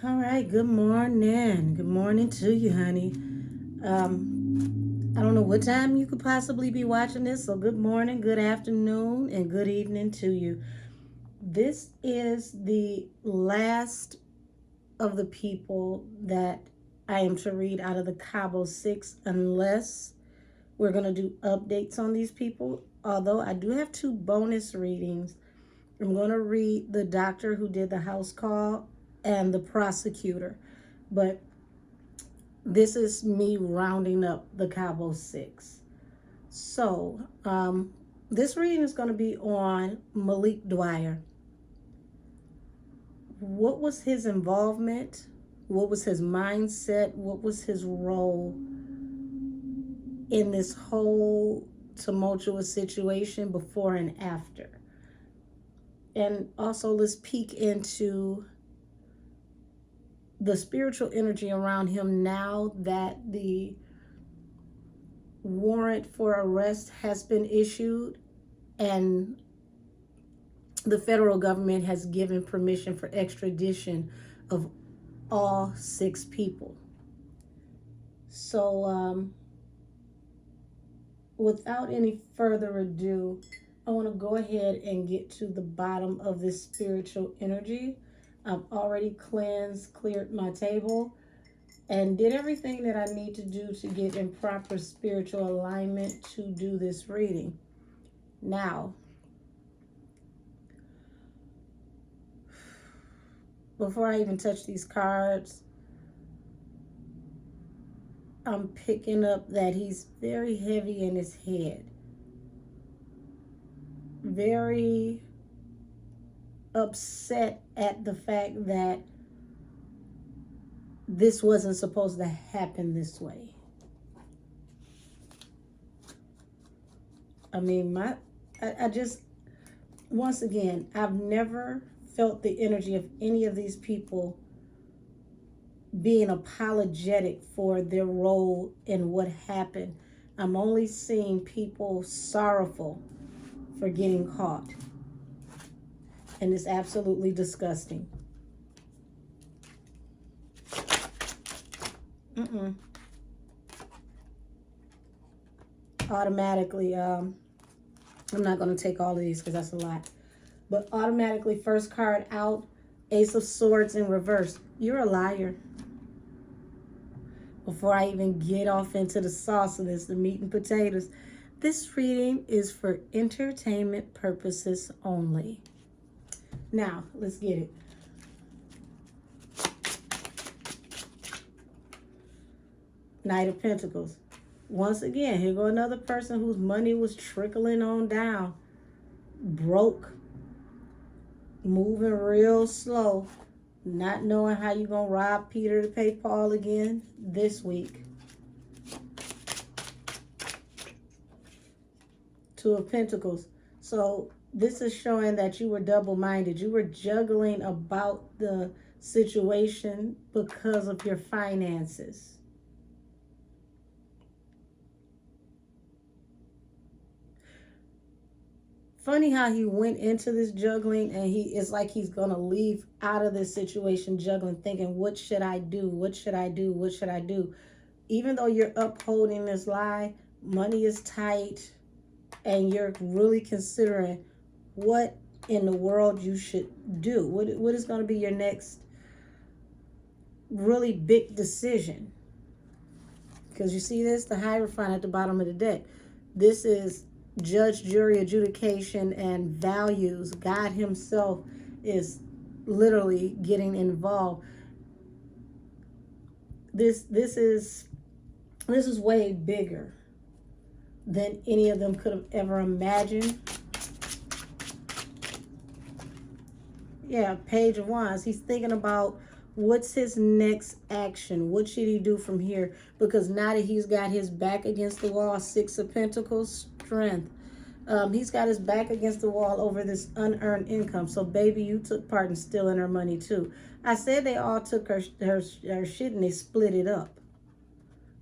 All right, good morning. Good morning to you, honey. I don't know what time you could possibly be watching this, so good morning, good afternoon, and good evening to you. This is the last of the people that I am to read out of the Cabo 6, unless we're going to do updates on these people. Although I do have 2 bonus readings. I'm going to read the doctor who did the house call and the prosecutor. But this is me rounding up the Cabo 6. So, this reading is going to be on Malik Dywer. What was his involvement? What was his mindset? What was his role in this whole tumultuous situation before and after? And also, let's peek into the spiritual energy around him now that the warrant for arrest has been issued and the federal government has given permission for extradition of all 6 people. So, without any further ado, I want to go ahead and get to the bottom of this spiritual energy. I've already cleared my table, and did everything that I need to do to get in proper spiritual alignment to do this reading. Now, before I even touch these cards, I'm picking up that he's very heavy in his head. Very upset at the fact that this wasn't supposed to happen this way. I mean, I just, once again, I've never felt the energy of any of these people being apologetic for their role in what happened. I'm only seeing people sorrowful for getting caught. And it's absolutely disgusting. Automatically, I'm not going to take all of these because that's a lot. But automatically, first card out, Ace of Swords in reverse. You're a liar. Before I even get off into the sauce of this, the meat and potatoes, this reading is for entertainment purposes only. Now, let's get it. Knight of Pentacles. Once again, here go another person whose money was trickling on down. Broke. Moving real slow. Not knowing how you're going to rob Peter to pay Paul again this week. 2 of Pentacles. So this is showing that you were double-minded. You were juggling about the situation because of your finances. Funny how he went into this juggling and it's like he's going to leave out of this situation juggling, thinking, what should I do? What should I do? What should I do? Even though you're upholding this lie, money is tight, and you're really considering what in the world you should do. What is going to be your next really big decision? Because you see this, the Hierophant at the bottom of the deck. This is judge, jury, adjudication, and values. God himself is literally getting involved. This is way bigger than any of them could have ever imagined. Yeah, Page of Wands. He's thinking about what's his next action. What should he do from here? Because now that he's got his back against the wall, 6 of Pentacles, strength. He's got his back against the wall over this unearned income. So, baby, you took part in stealing her money, too. I said they all took her shit and they split it up.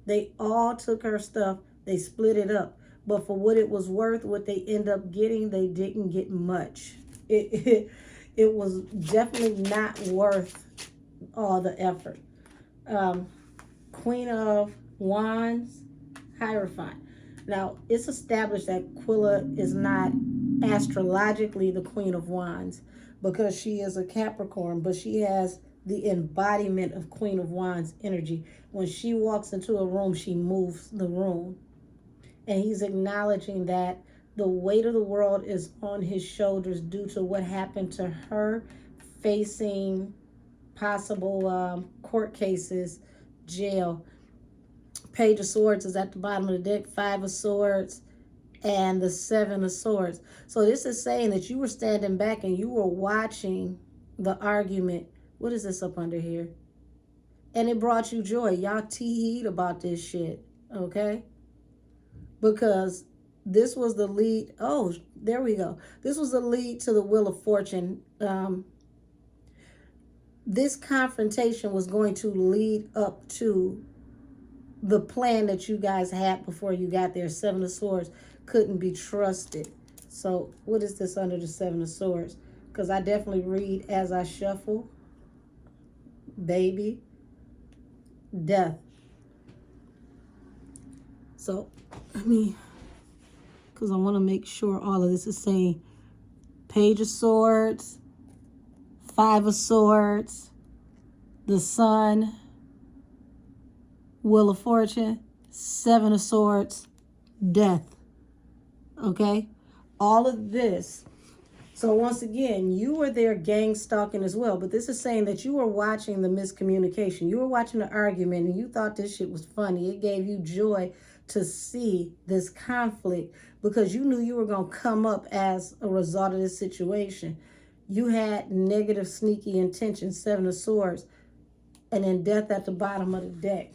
They all took her stuff. They split it up. But for what it was worth, what they end up getting, they didn't get much. It was definitely not worth all the effort. Queen of Wands, Hierophant. Now, it's established that Quilla is not astrologically the Queen of Wands because she is a Capricorn, but she has the embodiment of Queen of Wands energy. When she walks into a room, she moves the room. And he's acknowledging that the weight of the world is on his shoulders due to what happened to her, facing possible court cases, jail. Page of Swords is at the bottom of the deck, Five of Swords, and the Seven of Swords. So this is saying that you were standing back and you were watching the argument. What is this up under here? And it brought you joy. Y'all tee-heed about this shit, okay? Because this was the lead. Oh, there we go. This was the lead to the Wheel of Fortune. This confrontation was going to lead up to the plan that you guys had before you got there. Seven of Swords couldn't be trusted. So what is this under the Seven of Swords? Because I definitely read as I shuffle. Baby. Death. So, because I want to make sure all of this is saying Page of Swords, Five of Swords, the Sun, Wheel of Fortune, Seven of Swords, Death. Okay? All of this. So once again, you were there gang stalking as well. But this is saying that you were watching the miscommunication. You were watching the argument and you thought this shit was funny. It gave you joy to see this conflict because you knew you were going to come up as a result of this situation. You had negative, sneaky intentions, Seven of Swords, and then death at the bottom of the deck.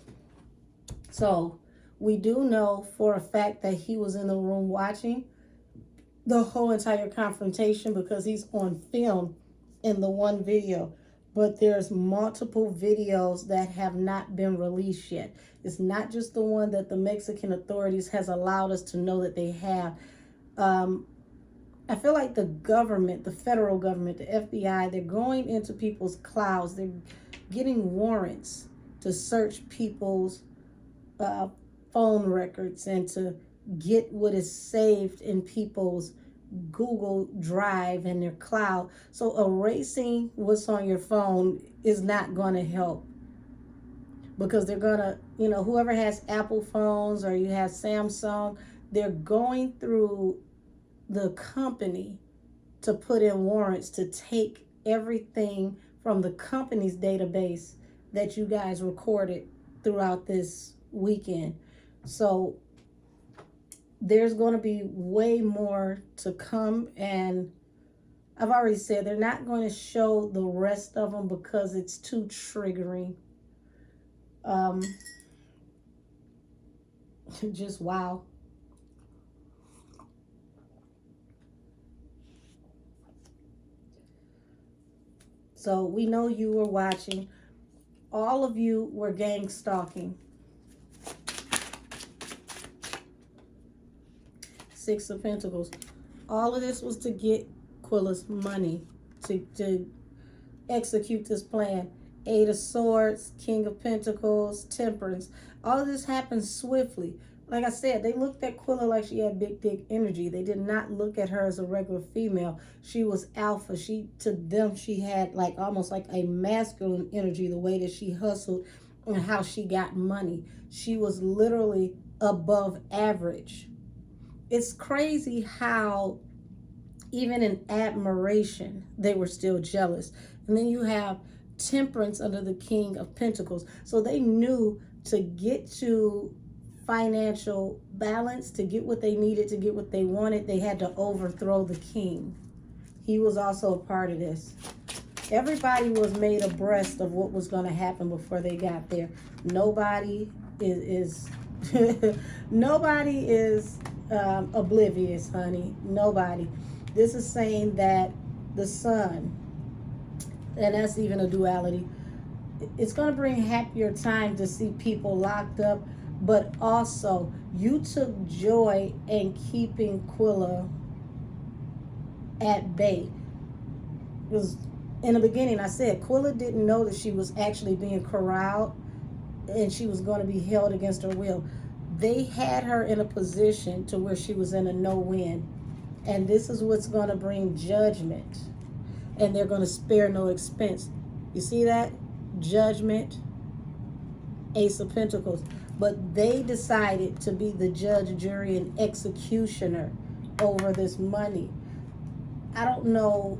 So we do know for a fact that he was in the room watching the whole entire confrontation because he's on film in the one video. But there's multiple videos that have not been released yet. It's not just the one that the Mexican authorities has allowed us to know that they have. I feel like the government, the federal government, the FBI, they're going into people's clouds. They're getting warrants to search people's phone records and to get what is saved in people's Google Drive and their cloud. So erasing what's on your phone is not going to help because they're going to, whoever has Apple phones or you have Samsung, they're going through the company to put in warrants to take everything from the company's database that you guys recorded throughout this weekend. So there's going to be way more to come, and I've already said they're not going to show the rest of them because it's too triggering. Just wow. So we know you were watching. All of you were gang stalking. Six of Pentacles. All of this was to get Quilla's money, to execute this plan. Eight of Swords, King of Pentacles, Temperance. All of this happened swiftly. Like I said, they looked at Quilla like she had big dick energy. They did not look at her as a regular female. She was alpha. To them, she had almost like a masculine energy, the way that she hustled and how she got money. She was literally above average. It's crazy how even in admiration, they were still jealous. And then you have Temperance under the King of Pentacles. So they knew to get to financial balance, to get what they needed, to get what they wanted, they had to overthrow the king. He was also a part of this. Everybody was made abreast of what was going to happen before they got there. Nobody is nobody is oblivious, honey. Nobody. This is saying that the sun, and that's even a duality, it's going to bring happier time to see people locked up, but also you took joy in keeping Quilla at bay. Because in the beginning, I said Quilla didn't know that she was actually being corralled and she was going to be held against her will. They had her in a position to where she was in a no-win. And this is what's going to bring judgment. And they're going to spare no expense. You see that? Judgment, Ace of Pentacles. But they decided to be the judge, jury, and executioner over this money. I don't know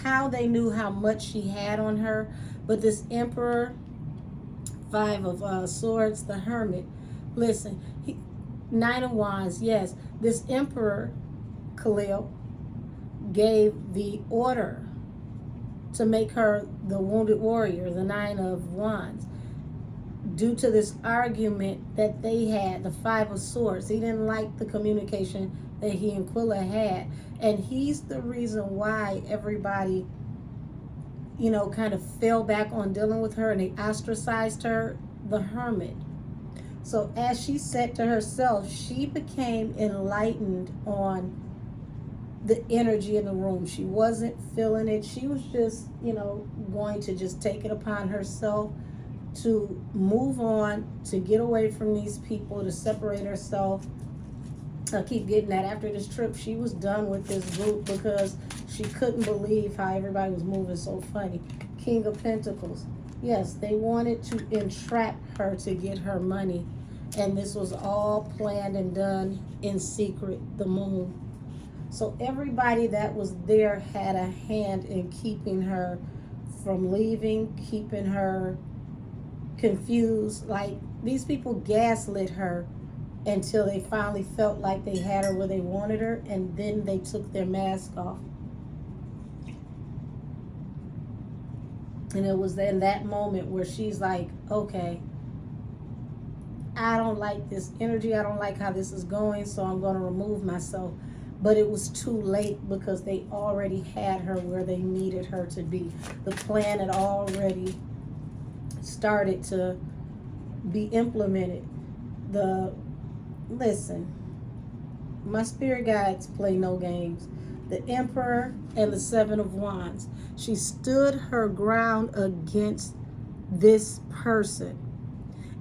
how they knew how much she had on her, but this Emperor, Five of Swords, the Hermit, listen, Nine of Wands, yes, this Emperor, Khalil, gave the order to make her the Wounded Warrior, the Nine of Wands, due to this argument that they had, the Five of Swords. He didn't like the communication that he and Quilla had, and he's the reason why everybody, you know, kind of fell back on dealing with her and they ostracized her, the Hermit. So as she said to herself, she became enlightened on the energy in the room. She wasn't feeling it. She was just, you know, going to just take it upon herself to move on, to get away from these people, to separate herself. I keep getting that after this trip, she was done with this group because she couldn't believe how everybody was moving so funny. King of Pentacles. Yes, they wanted to entrap her to get her money. And this was all planned and done in secret, the Moon. So everybody that was there had a hand in keeping her from leaving, keeping her confused. Like, these people gaslit her until they finally felt like they had her where they wanted her, and then they took their mask off. And it was in that moment where she's like, okay, I don't like this energy. I don't like how this is going, so I'm going to remove myself. But it was too late because they already had her where they needed her to be. The plan had already started to be implemented. Listen, my spirit guides play no games. The Emperor and the Seven of Wands. She stood her ground against this person.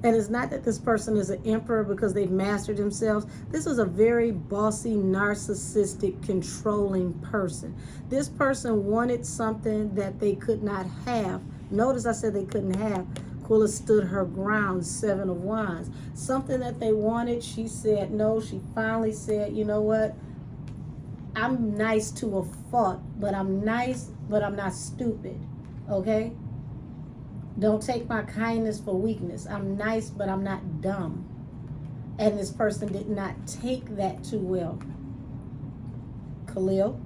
And it's not that this person is an emperor because they've mastered themselves. This was a very bossy, narcissistic, controlling person. This person wanted something that they could not have. Notice I said they couldn't have. Quilla stood her ground, Seven of Wands. Something that they wanted, she said no. She finally said, you know what? I'm nice to a fault, but I'm nice, but I'm not stupid, okay? Don't take my kindness for weakness. I'm nice, but I'm not dumb. And this person did not take that too well. Khalil.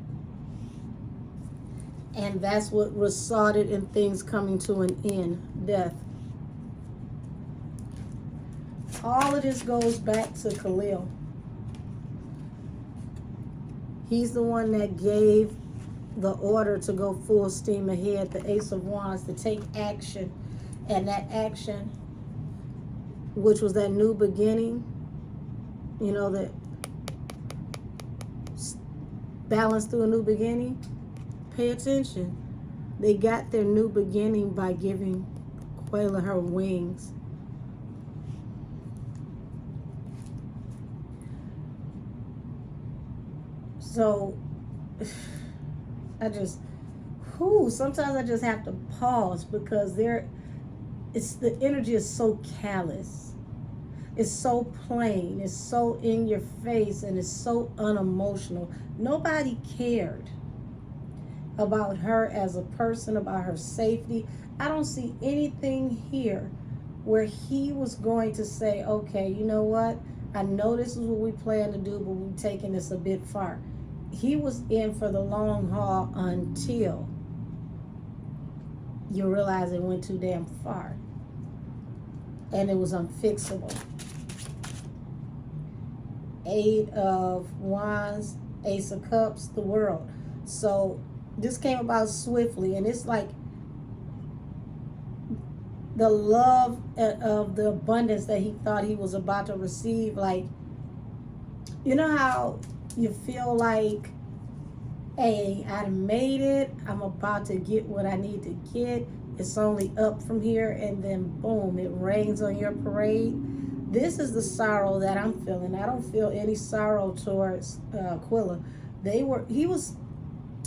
And that's what resulted in things coming to an end. Death. All of this goes back to Khalil. He's the one that gave the order to go full steam ahead, the Ace of Wands, to take action. And that action, which was that new beginning, you know, that balance through a new beginning, pay attention. They got their new beginning by giving Quilla her wings. So, sometimes I just have to pause because the energy is so callous. It's so plain. It's so in your face, and it's so unemotional. Nobody cared about her as a person, about her safety. I don't see anything here where he was going to say, okay, you know what? I know this is what we plan to do, but we're taking this a bit far. He was in for the long haul until you realize it went too damn far. And it was unfixable. Eight of Wands, Ace of Cups, the World. So this came about swiftly, and it's like the love of the abundance that he thought he was about to receive. Like, you know how you feel like hey, I made it. I'm about to get what I need to get. It's only up from here, and then boom, it rains on your parade. This is the sorrow that I'm feeling. I don't feel any sorrow towards Quilla.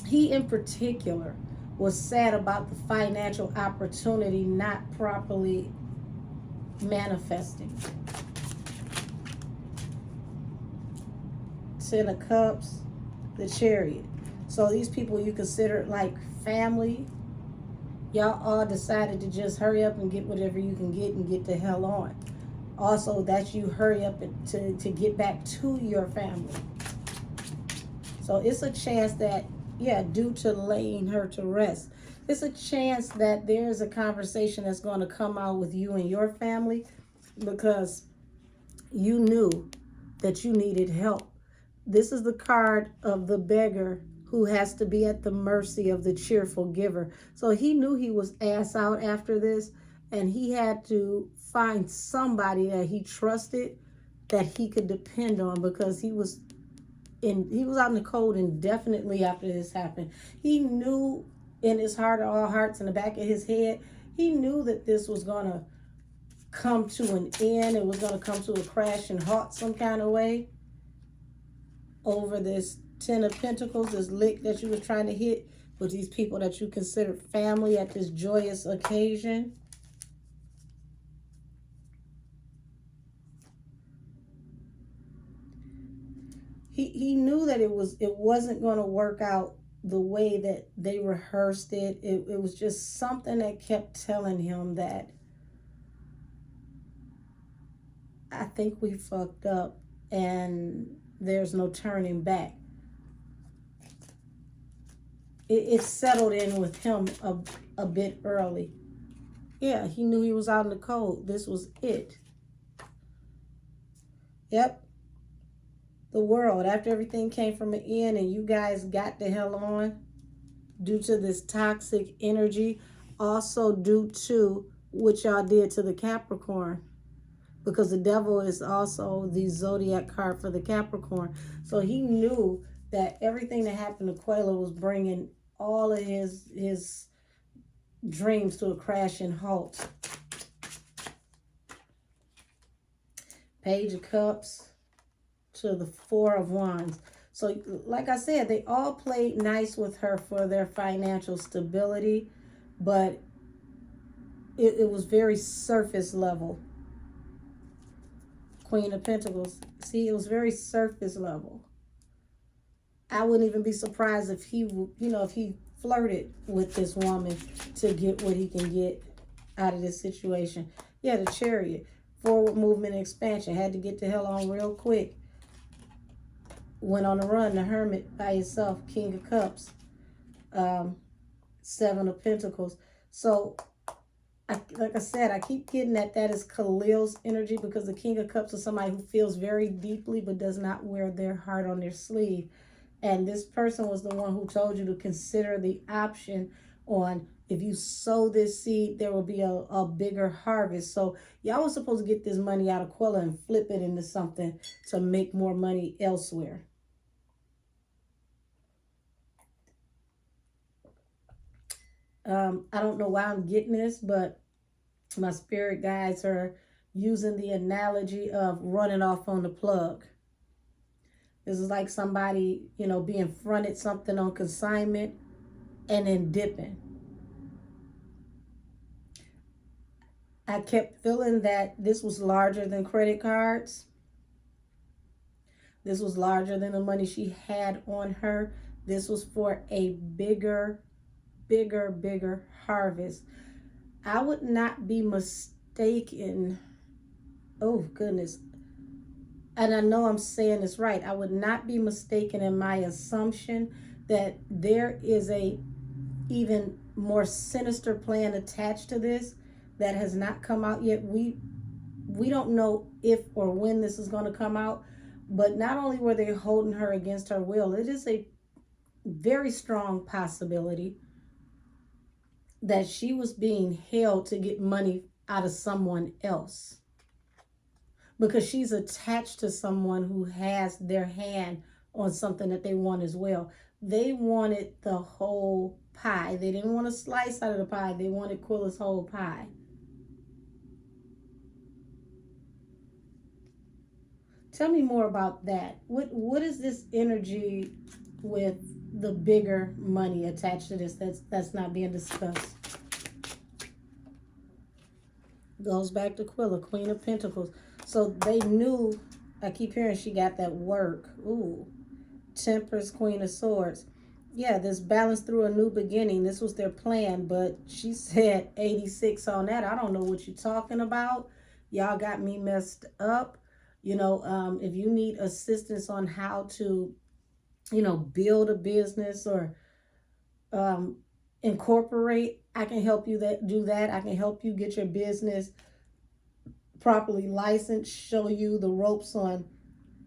He in particular was sad about the financial opportunity not properly manifesting. Ten of Cups, the Chariot. So these people you consider like family, y'all all decided to just hurry up and get whatever you can get and get the hell on. Also, that you hurry up to get back to your family. So it's a chance that, yeah, due to laying her to rest, it's a chance that there's a conversation that's going to come out with you and your family because you knew that you needed help. This is the card of the beggar who has to be at the mercy of the cheerful giver. So he knew he was ass out after this, and he had to find somebody that he trusted, that he could depend on, because he was out in the cold indefinitely after this happened. He knew in his heart of all hearts, in the back of his head, he knew that this was going to come to an end. It was going to come to a crash and halt some kind of way over this Ten of Pentacles, this lick that you was trying to hit with these people that you considered family at this joyous occasion. He knew that it wasn't going to work out the way that they rehearsed it. It was just something that kept telling him that I think we fucked up and there's no turning back. It settled in with him a bit early. Yeah, he knew he was out in the cold. This was it. Yep. The world, after everything came from an end and you guys got the hell on due to this toxic energy, also due to what y'all did to the Capricorn, because the devil is also the zodiac card for the Capricorn. So he knew that everything that happened to Quilla was bringing all of his dreams to a crash and halt. Page of Cups to the Four of Wands. So like I said, they all played nice with her for their financial stability, but it was very surface level. Queen of Pentacles. See, it was very surface level. I wouldn't even be surprised if he, if he flirted with this woman to get what he can get out of this situation. Yeah, the Chariot. Forward movement and expansion. Had to get the hell on real quick. Went on a run. The Hermit by himself. King of Cups. Seven of Pentacles. So, like I said, I keep getting that is Khalil's energy, because the King of Cups is somebody who feels very deeply but does not wear their heart on their sleeve. And this person was the one who told you to consider the option on, if you sow this seed, there will be a bigger harvest. So y'all was supposed to get this money out of Quilla and flip it into something to make more money elsewhere. I don't know why I'm getting this, but my spirit guides are using the analogy of running off on the plug. This is like somebody, being fronted something on consignment and then dipping. I kept feeling that this was larger than credit cards. This was larger than the money she had on her. This was for a bigger harvest. I would not be mistaken. Oh, goodness. And I know I'm saying this right. I would not be mistaken in my assumption that there is a even more sinister plan attached to this that has not come out yet. We don't know if or when this is going to come out, but not only were they holding her against her will, it is a very strong possibility that she was being held to get money out of someone else, because she's attached to someone who has their hand on something that they want as well. They wanted the whole pie. They didn't want a slice out of the pie. They wanted Quilla's whole pie. Tell me more about that. What is this energy with the bigger money attached to this that's not being discussed? Goes back to Quilla, Queen of Pentacles. So they knew, I keep hearing she got that work. Ooh. Temperance, Queen of Swords. Yeah, this balance through a new beginning. This was their plan, but she said 86 on that. I don't know what you're talking about. Y'all got me messed up. You know, if you need assistance on how to, you know, build a business or incorporate, I can help you do that. I can help you get your business properly licensed, show you the ropes on.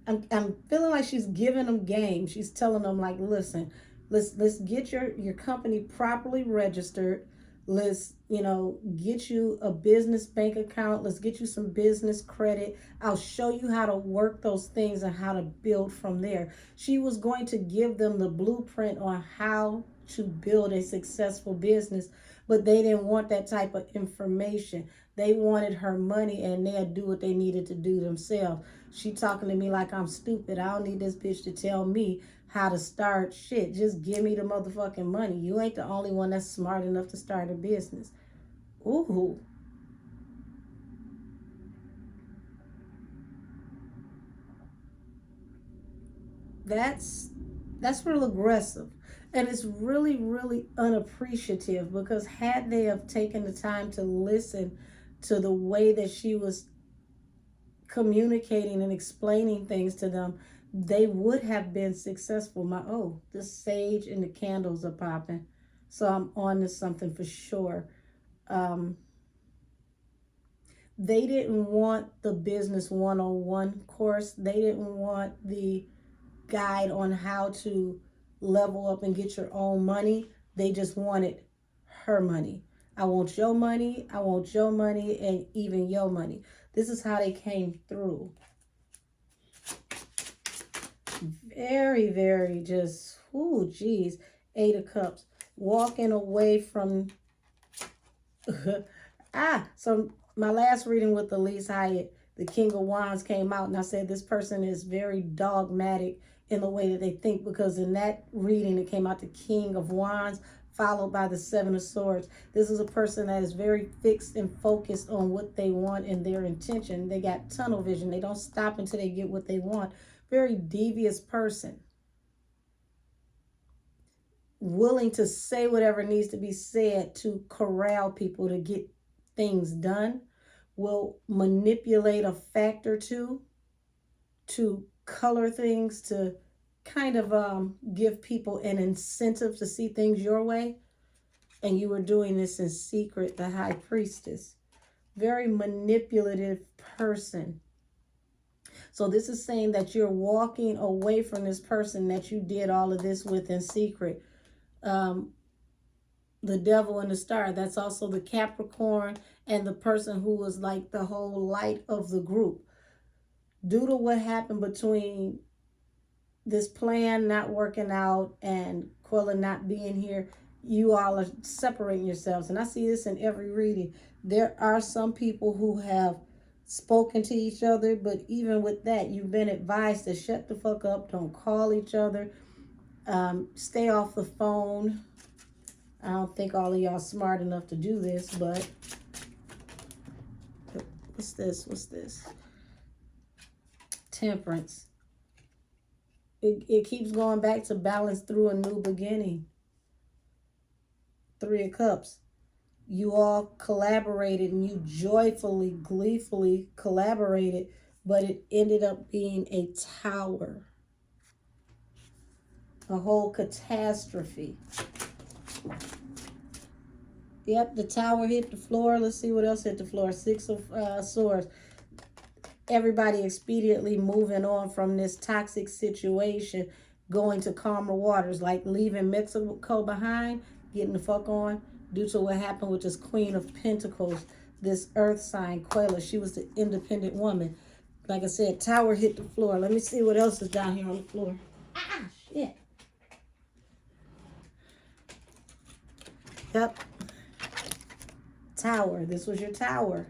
I'm feeling like she's giving them game. She's telling them, like, listen, let's get your company properly registered. Let's, you know, get you a business bank account. Let's get you some business credit. I'll show you how to work those things and how to build from there. She was going to give them the blueprint on how to build a successful business, but they didn't want that type of information. They wanted her money, and they'd do what they needed to do themselves. She talking to me like I'm stupid. I don't need this bitch to tell me how to start shit. Just give me the motherfucking money. You ain't the only one that's smart enough to start a business. Ooh. That's real aggressive. And it's really, really unappreciative, because had they have taken the time to listen to the way that she was communicating and explaining things to them, they would have been successful. The sage and the candles are popping. So I'm on to something for sure. They didn't want the business 101 course. They didn't want the guide on how to level up and get your own money. They just wanted her money. I want your money. I want your money, and even your money. This is how they came through. Very, very just, ooh, geez. 8 of Cups. Walking away from... so my last reading with Elise Hyatt, the King of Wands came out, and I said this person is very dogmatic in the way that they think, because in that reading it came out the King of Wands followed by the 7 of Swords. This is a person that is very fixed and focused on what they want and their intention. They got tunnel vision. They don't stop until they get what they want. Very devious person. Willing to say whatever needs to be said to corral people to get things done. Will manipulate a fact or two to color things, to kind of give people an incentive to see things your way. And you were doing this in secret, the High Priestess. Very manipulative person. So this is saying that you're walking away from this person that you did all of this with in secret. The Devil and the Star, that's also the Capricorn and the person who was like the whole light of the group. Due to what happened between this plan not working out and Quilla not being here, you all are separating yourselves. And I see this in every reading. There are some people who have spoken to each other, but even with that, you've been advised to shut the fuck up, don't call each other, stay off the phone. I don't think all of y'all smart enough to do this, but what's this? Temperance. It keeps going back to balance through a new beginning. 3 of Cups. You all collaborated, and you joyfully, gleefully collaborated, but it ended up being a tower. A whole catastrophe. Yep, the tower hit the floor. Let's see what else hit the floor. 6 of Swords. Everybody expediently moving on from this toxic situation, going to calmer waters, like leaving Mexico behind, getting the fuck on, due to what happened with this Queen of Pentacles, this earth sign, Callous. She was the independent woman. Like I said, tower hit the floor. Let me see what else is down here on the floor. Shit. Yep. Tower. This was your tower.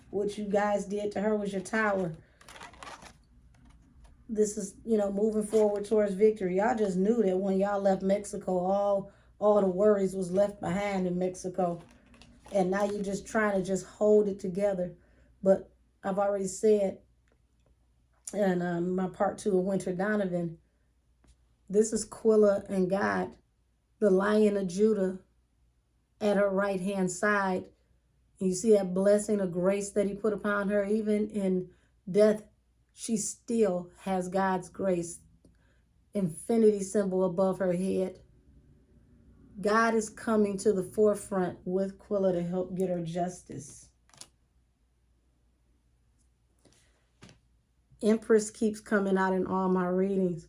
What you guys did to her was your tower. This is, you know, moving forward towards victory. Y'all just knew that when y'all left Mexico, all the worries was left behind in Mexico. And now you're just trying to just hold it together. But I've already said in my part 2 of Winter Donovan, this is Quilla and God, the Lion of Judah, at her right-hand side. And you see that blessing of grace that he put upon her. Even in death, she still has God's grace. Infinity symbol above her head. God is coming to the forefront with Quilla to help get her justice. Empress keeps coming out in all my readings.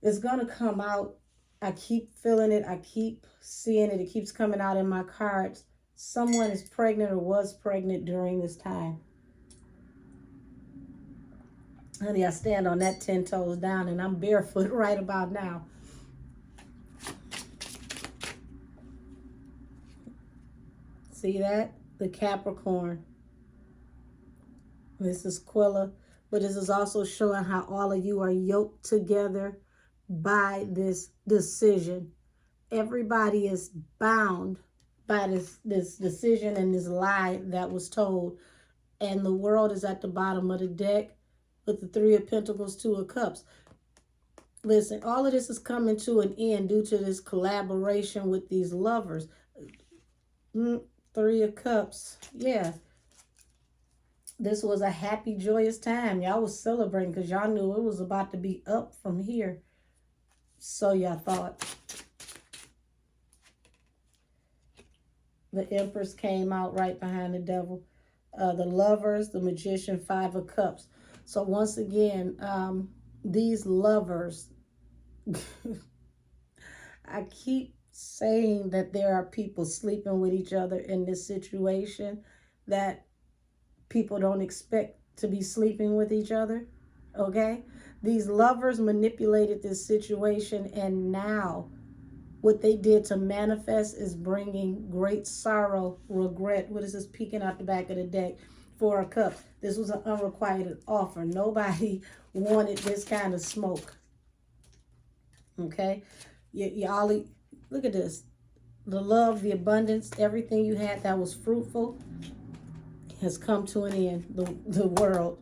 It's going to come out. I keep feeling it. I keep seeing it. It keeps coming out in my cards. Someone is pregnant or was pregnant during this time. Honey, I stand on that 10 toes down and I'm barefoot right about now. See that? The Capricorn. This is Quilla, but this is also showing how all of you are yoked together by this decision. Everybody is bound by this decision and this lie that was told. And the world is at the bottom of the deck with the 3 of Pentacles, 2 of Cups. Listen, all of this is coming to an end due to this collaboration with these lovers. 3 of Cups. Yeah. This was a happy, joyous time. Y'all was celebrating because y'all knew it was about to be up from here. So y'all thought. The Empress came out right behind the Devil. The Lovers, the Magician, 5 of Cups. So once again, these lovers, I keep saying that there are people sleeping with each other in this situation that people don't expect to be sleeping with each other, okay? These lovers manipulated this situation, and now what they did to manifest is bringing great sorrow, regret. What is this peeking out the back of the deck? 4 of Cups. This was an unrequited offer. Nobody wanted this kind of smoke, okay? Y'all, look at this. The love, the abundance, everything you had that was fruitful has come to an end. The world.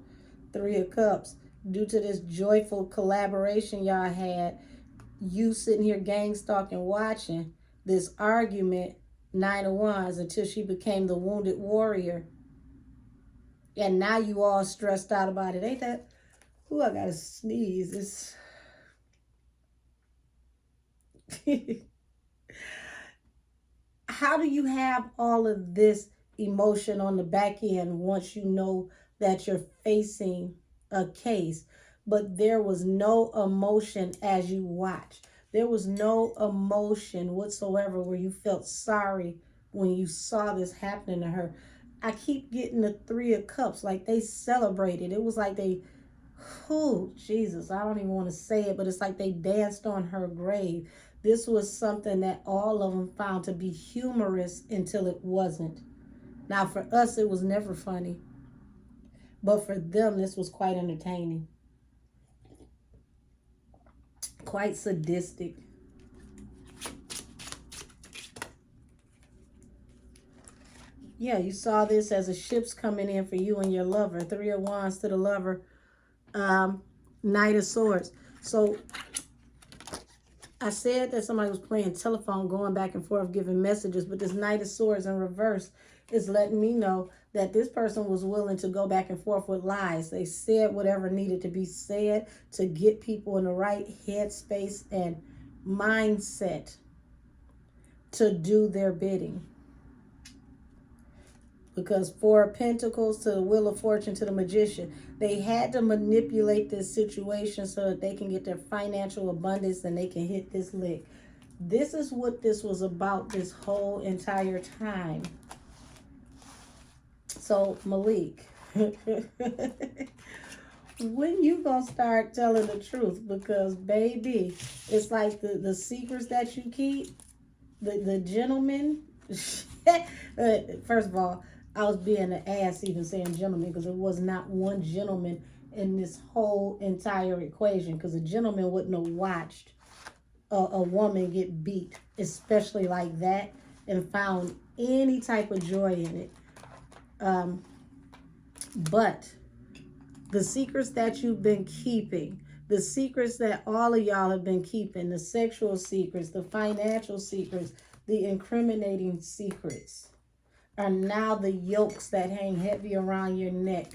3 of Cups. Due to this joyful collaboration y'all had, you sitting here gang stalking, watching this argument, 9 of Wands, until she became the wounded warrior. And now you all stressed out about it. Ain't that? Ooh, I gotta sneeze. It's how do you have all of this emotion on the back end once you know that you're facing a case? But there was no emotion as you watch. There was no emotion whatsoever where you felt sorry when you saw this happening to her. I keep getting the 3 of Cups, like they celebrated. It was like they, oh, Jesus, I don't even want to say it, but it's like they danced on her grave. This was something that all of them found to be humorous until it wasn't. Now, for us, it was never funny. But for them, this was quite entertaining. Quite sadistic. Yeah, you saw this as a ship's coming in for you and your lover. 3 of Wands to the lover. Knight of Swords. So I said that somebody was playing telephone, going back and forth, giving messages, but this Knight of Swords in reverse is letting me know that this person was willing to go back and forth with lies. They said whatever needed to be said to get people in the right headspace and mindset to do their bidding. Because 4 of Pentacles to the Wheel of Fortune to the Magician, they had to manipulate this situation so that they can get their financial abundance and they can hit this lick. This is what this was about this whole entire time. So, Malik, when you gonna start telling the truth? Because, baby, it's like the secrets that you keep, The gentleman, first of all, I was being an ass even saying gentleman because there was not one gentleman in this whole entire equation, because a gentleman wouldn't have watched a woman get beat, especially like that, and found any type of joy in it. But the secrets that you've been keeping, the secrets that all of y'all have been keeping, the sexual secrets, the financial secrets, the incriminating secrets, are now the yokes that hang heavy around your neck.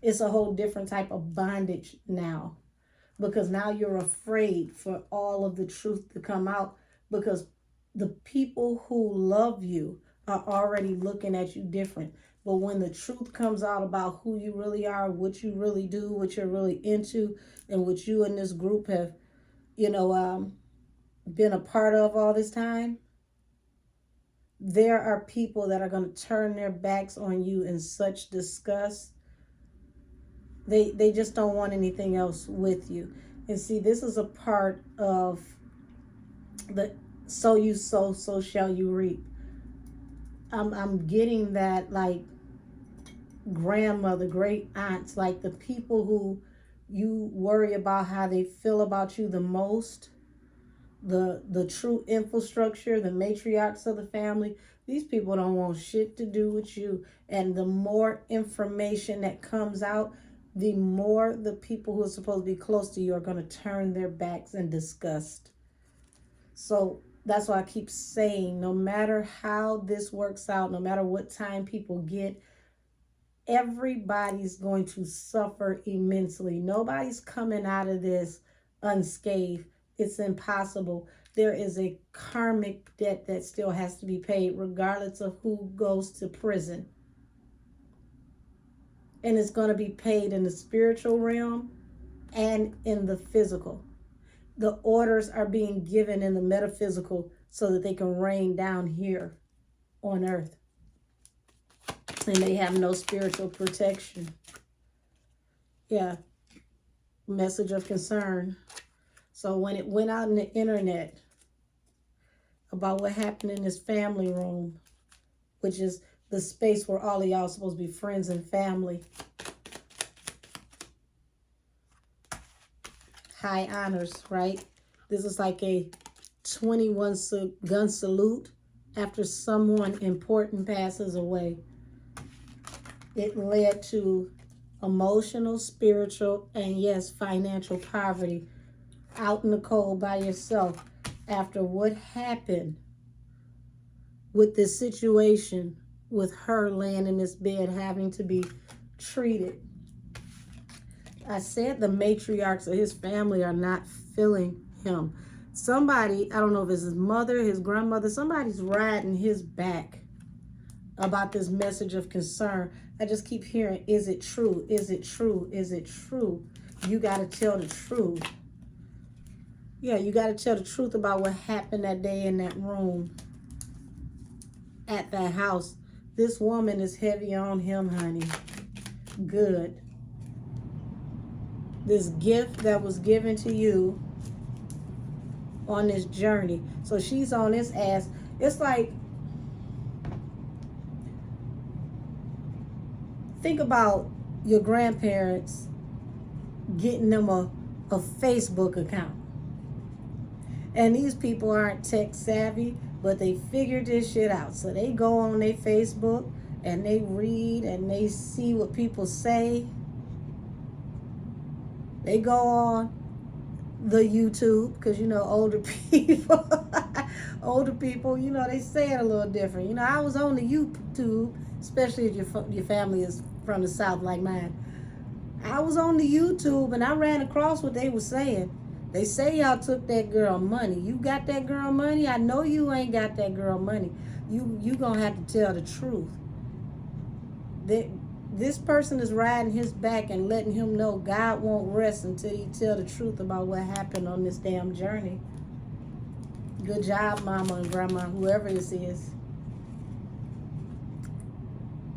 It's a whole different type of bondage now, because now you're afraid for all of the truth to come out, because the people who love you are already looking at you different. But when the truth comes out about who you really are, what you really do, what you're really into, and what you and this group have, been a part of all this time, there are people that are going to turn their backs on you in such disgust. They just don't want anything else with you. And see, this is a part of the so you sow, so shall you reap. I'm getting that, like, grandmother, great aunts, like the people who you worry about how they feel about you the most, the true infrastructure, the matriarchs of the family. These people don't want shit to do with you. And the more information that comes out, the more the people who are supposed to be close to you are going to turn their backs in disgust. So that's why I keep saying, no matter how this works out, no matter what time people get, everybody's going to suffer immensely. Nobody's coming out of this unscathed. It's impossible. There is a karmic debt that still has to be paid, regardless of who goes to prison. And it's going to be paid in the spiritual realm and in the physical. The orders are being given in the metaphysical so that they can rain down here on earth. And they have no spiritual protection. Yeah. Message of concern. So when it went out in the internet about what happened in this family room, which is the space where all of y'all are supposed to be friends and family, high honors, right? This is like a 21 gun salute after someone important passes away. It led to emotional, spiritual, and yes, financial poverty, out in the cold by yourself after what happened with this situation, with her laying in this bed having to be treated. I said the matriarchs of his family are not feeling him. Somebody, I don't know if it's his mother, his grandmother, somebody's riding his back about this message of concern. I just keep hearing, is it true? Is it true? Is it true? You got to tell the truth. Yeah, you got to tell the truth about what happened that day in that room at that house. This woman is heavy on him, honey. Good. This gift that was given to you on this journey. So she's on his ass. It's like, think about your grandparents getting them a Facebook account. And these people aren't tech savvy, but they figured this shit out. So they go on their Facebook and they read and they see what people say. They go on the YouTube, because, older people, they say it a little different. I was on the YouTube, especially if your family is from the South like mine. I was on the YouTube and I ran across what they were saying. They say y'all took that girl money. You got that girl money? I know you ain't got that girl money. You gonna have to tell the truth. This person is riding his back and letting him know God won't rest until he tell the truth about what happened on this damn journey. Good job, mama and grandma, whoever this is.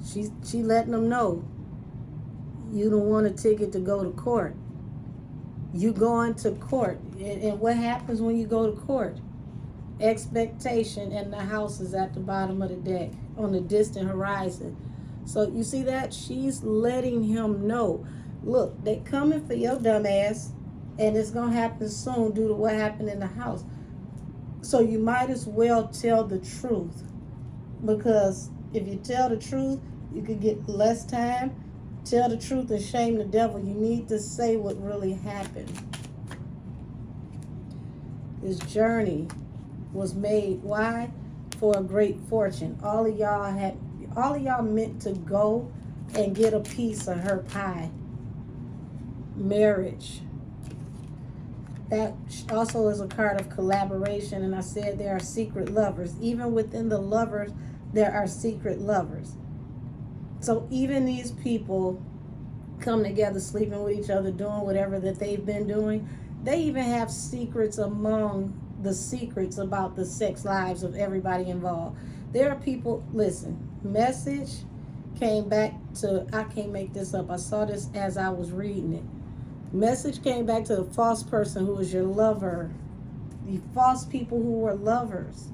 She letting them know you don't want a ticket to go to court. You going to court. And what happens when you go to court? expectation, and the house is at the bottom of the deck on the distant horizon. So you see that? She's letting him know, look, they coming for your dumb ass, and it's going to happen soon due to what happened in the house. So you might as well tell the truth, because if you tell the truth, you could get less time. Tell the truth and shame the devil. You need to say what really happened. This journey was made. Why? For a great fortune. All of y'all meant to go and get a piece of her pie. Marriage. That also is a card of collaboration, and I said there are secret lovers. Even within the lovers, there are secret lovers. So even these people come together, sleeping with each other, doing whatever that they've been doing. They even have secrets among the secrets about the sex lives of everybody involved. There are people, listen, message came back to, I can't make this up. I saw this as I was reading it. Message came back to the false person who was your lover. The false people who were lovers.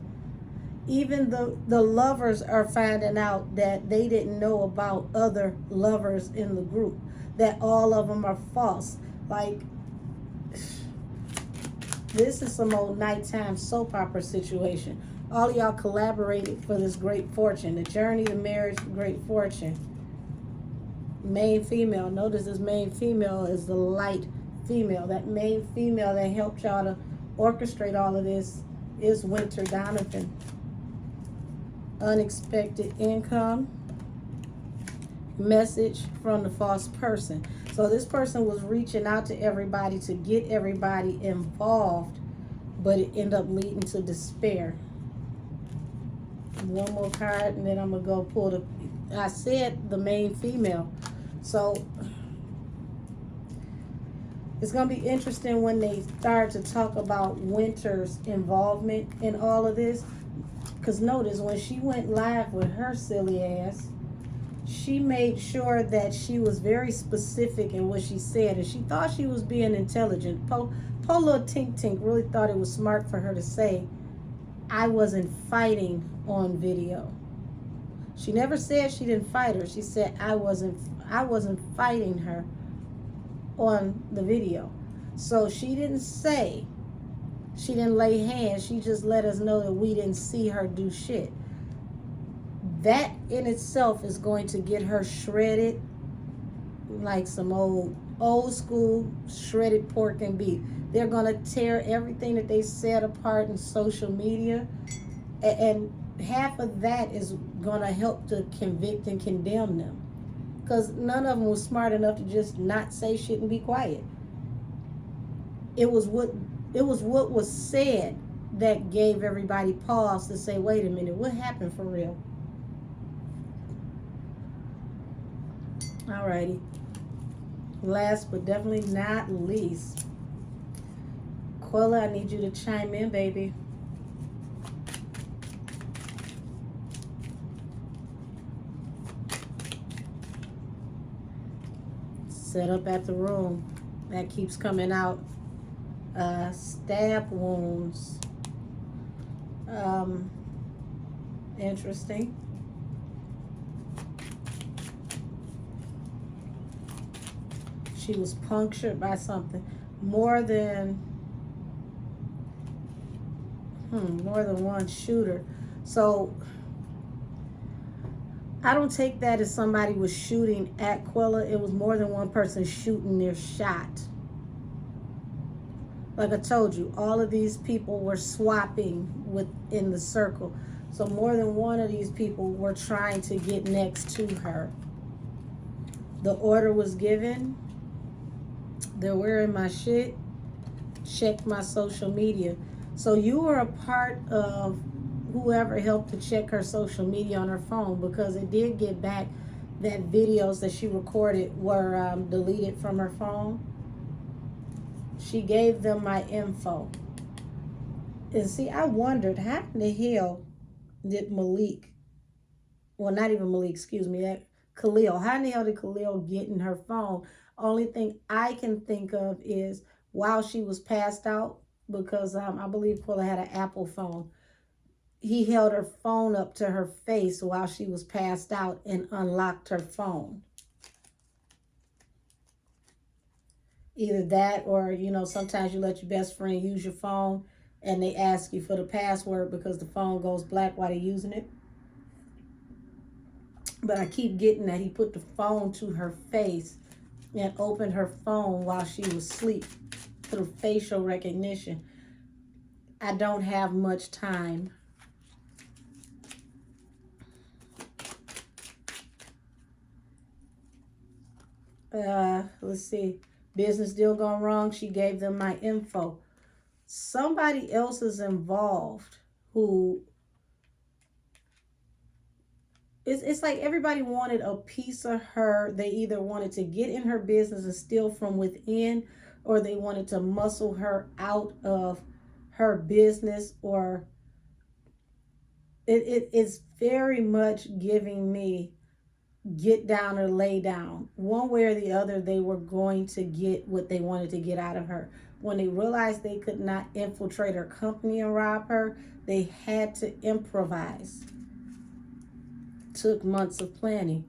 Even the lovers are finding out that they didn't know about other lovers in the group. That all of them are false. Like, this is some old nighttime soap opera situation. All of y'all collaborated for this great fortune. The journey to marriage, great fortune. Main female. Notice this main female is the light female. That main female that helped y'all to orchestrate all of this is Winter Donovan. Unexpected income. Message from the false person. So this person was reaching out to everybody to get everybody involved, but it ended up leading to despair. One more card, and then I'm gonna go pull the, I said the main female. So it's going to be interesting when they start to talk about Winter's involvement in all of this. Because notice, when she went live with her silly ass, she made sure that she was very specific in what she said. And she thought she was being intelligent. Po little Tink Tink really thought it was smart for her to say, I wasn't fighting on video. She never said she didn't fight her. She said, I wasn't fighting her on the video. So she didn't say, she didn't lay hands. She just let us know that we didn't see her do shit. That in itself is going to get her shredded like some old school shredded pork and beef. They're going to tear everything that they said apart in social media. And half of that is going to help to convict and condemn them. Because none of them was smart enough to just not say shit and be quiet. It was what was said that gave everybody pause to say, wait a minute, what happened for real? Alrighty. Last but definitely not least, Quilla, I need you to chime in, baby. Set up at the room. That keeps coming out. Stab wounds. Interesting. She was punctured by something. More than one shooter. So I don't take that as somebody was shooting at Quilla. It was more than one person shooting their shot. Like I told you, all of these people were swapping within the circle. So more than one of these people were trying to get next to her. The order was given. They're wearing my shit. Check my social media. So you were a part of whoever helped to check her social media on her phone, because it did get back that videos that she recorded were deleted from her phone. She gave them my info. And see, I wondered, how in the hell did Malik, well, not even Malik, excuse me, that Khalil, how in the hell did Khalil get in her phone? Only thing I can think of is while she was passed out, because I believe Paula had an Apple phone. He held her phone up to her face while she was passed out and unlocked her phone. Either that or, you know, sometimes you let your best friend use your phone and they ask you for the password because the phone goes black while they're using it. But I keep getting that he put the phone to her face and opened her phone while she was asleep through facial recognition. I don't have much time. Let's see. Business deal gone wrong. She gave them my info. Somebody else is involved who it's like everybody wanted a piece of her. They either wanted to get in her business and steal from within, or they wanted to muscle her out of her business, or it's very much giving me get down or lay down. One way or the other, they were going to get what they wanted to get out of her. When they realized they could not infiltrate her company and rob her, they had to improvise. Took months of planning.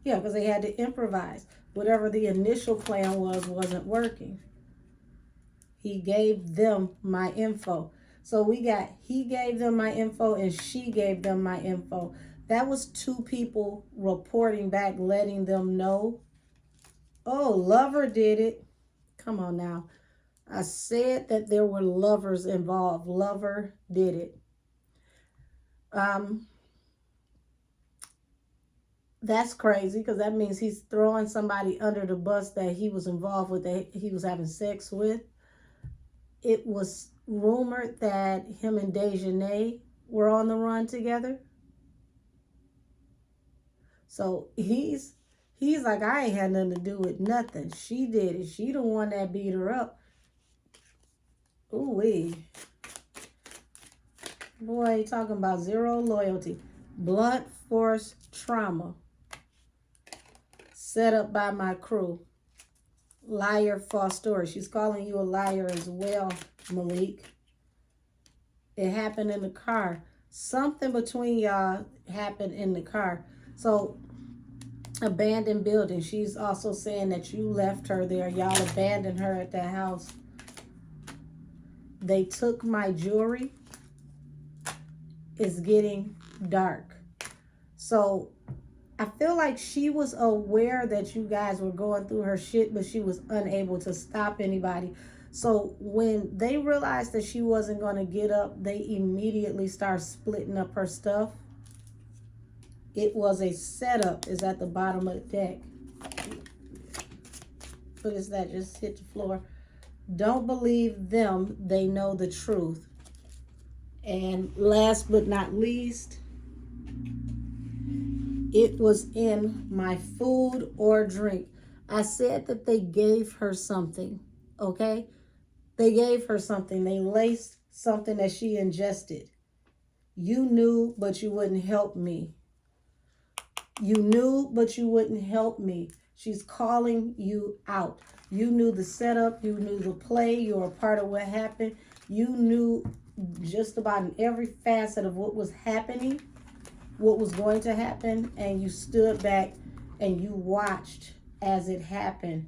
Yeah, because they had to improvise. Whatever the initial plan was, wasn't working. He gave them my info. So we got, he gave them my info and she gave them my info. That was two people reporting back, letting them know. Oh, lover did it. Come on now. I said that there were lovers involved. Lover did it. That's crazy because that means he's throwing somebody under the bus that he was involved with, that he was having sex with. It was rumored that him and Dejanay were on the run together. So he's like, I ain't had nothing to do with nothing. She did it. She the one that beat her up. Ooh-wee. Boy, talking about zero loyalty. Blunt force trauma. Set up by my crew. Liar, false story. She's calling you a liar as well, Malik. It happened in the car. Something between y'all happened in the car. So, abandoned building. She's also saying that you left her there. Y'all abandoned her at that house. They took my jewelry. It's getting dark. So, I feel like she was aware that you guys were going through her shit, but she was unable to stop anybody. So when they realized that she wasn't going to get up, they immediately start splitting up her stuff. It was a setup, is at the bottom of the deck. What is that? Just hit the floor. Don't believe them. They know the truth. And last but not least, it was in my food or drink. I said that they gave her something, okay? They gave her something. They laced something that she ingested. You knew, but you wouldn't help me. You knew, but you wouldn't help me. She's calling you out. You knew the setup. You knew the play. You were a part of what happened. You knew just about in every facet of what was happening, what was going to happen, and you stood back and you watched as it happened.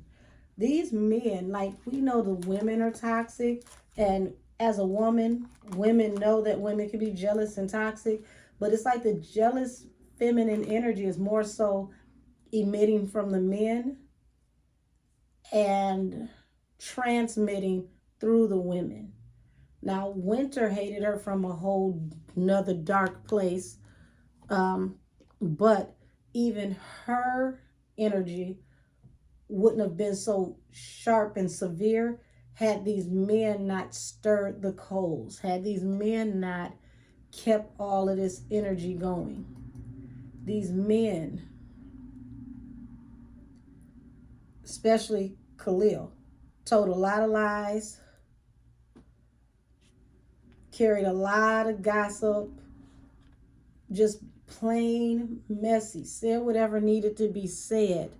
These men, like, we know the women are toxic, and as a woman, women know that women can be jealous and toxic, but it's like the jealous feminine energy is more so emitting from the men and transmitting through the women. Now, Winter hated her from a whole nother dark place. But even her energy wouldn't have been so sharp and severe had these men not stirred the coals, had these men not kept all of this energy going. These men, especially Khalil, told a lot of lies, carried a lot of gossip, just plain messy, said whatever needed to be said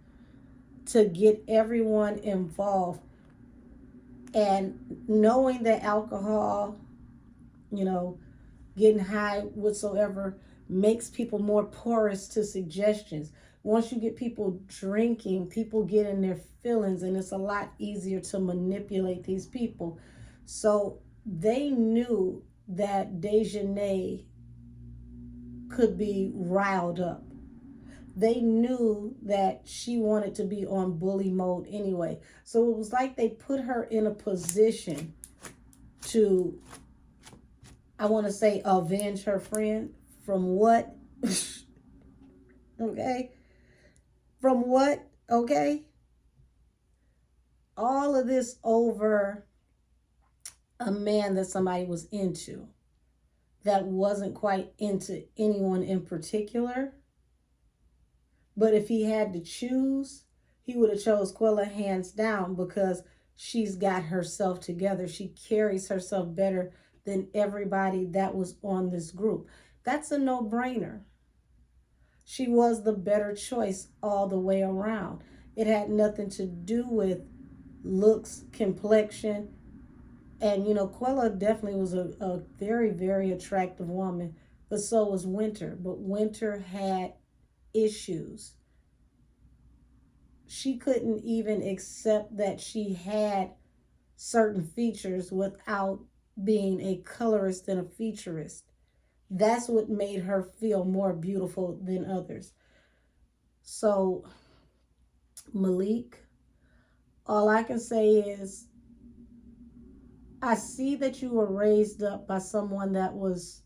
to get everyone involved. And knowing that alcohol, getting high whatsoever, makes people more porous to suggestions. Once you get people drinking, people get in their feelings, and it's a lot easier to manipulate these people. So they knew that Dejanay could be riled up. They knew that she wanted to be on bully mode anyway. So it was like they put her in a position to, I want to say, avenge her friend from what? Okay? From what? Okay? All of this over a man that somebody was into that wasn't quite into anyone in particular. But if he had to choose, he would have chose Quilla hands down, because she's got herself together. She carries herself better than everybody that was on this group. That's a no-brainer. She was the better choice all the way around. It had nothing to do with looks, complexion. And, Quilla definitely was a very, very attractive woman, but so was Winter. But Winter had issues. She couldn't even accept that she had certain features without being a colorist and a featurist. That's what made her feel more beautiful than others. So, Malik, all I can say is, I see that you were raised up by someone that was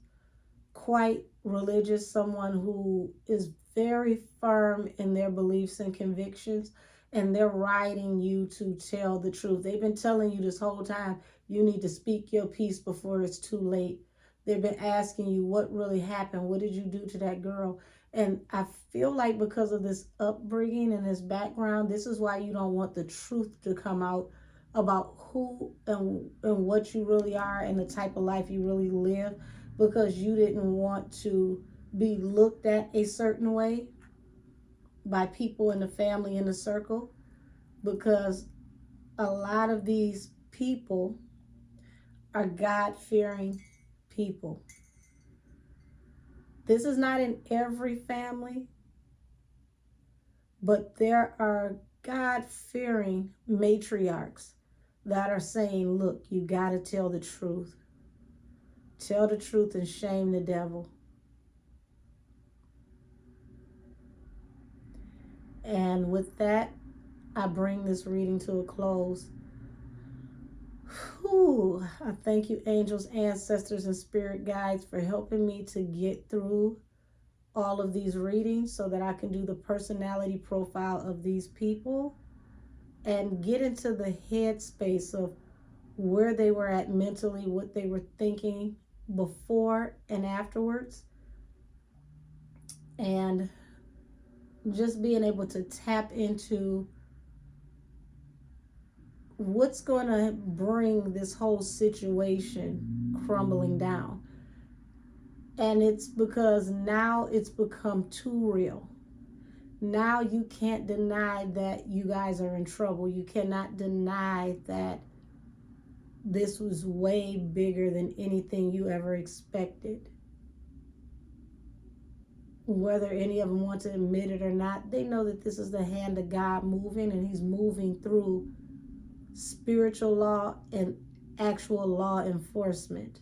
quite religious, someone who is very firm in their beliefs and convictions, and they're riding you to tell the truth. They've been telling you this whole time, you need to speak your piece before it's too late. They've been asking you what really happened. What did you do to that girl? And I feel like because of this upbringing and this background, this is why you don't want the truth to come out about who and what you really are and the type of life you really live, because you didn't want to be looked at a certain way by people in the family, in the circle, because a lot of these people are God-fearing people. This is not in every family, but there are God-fearing matriarchs that are saying, look, you got to tell the truth. Tell the truth and shame the devil. And with that, I bring this reading to a close. Whew. I thank you, angels, ancestors, and spirit guides, for helping me to get through all of these readings so that I can do the personality profile of these people and get into the headspace of where they were at mentally, what they were thinking before and afterwards, and just being able to tap into what's going to bring this whole situation crumbling down. And it's because now it's become too real. Now you can't deny that you guys are in trouble. You cannot deny that this was way bigger than anything you ever expected. Whether any of them want to admit it or not, they know that this is the hand of God moving, and he's moving through spiritual law and actual law enforcement.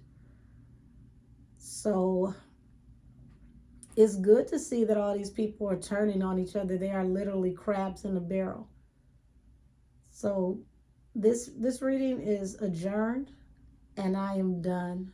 So it's good to see that all these people are turning on each other. They are literally crabs in a barrel. So this reading is adjourned, and I am done.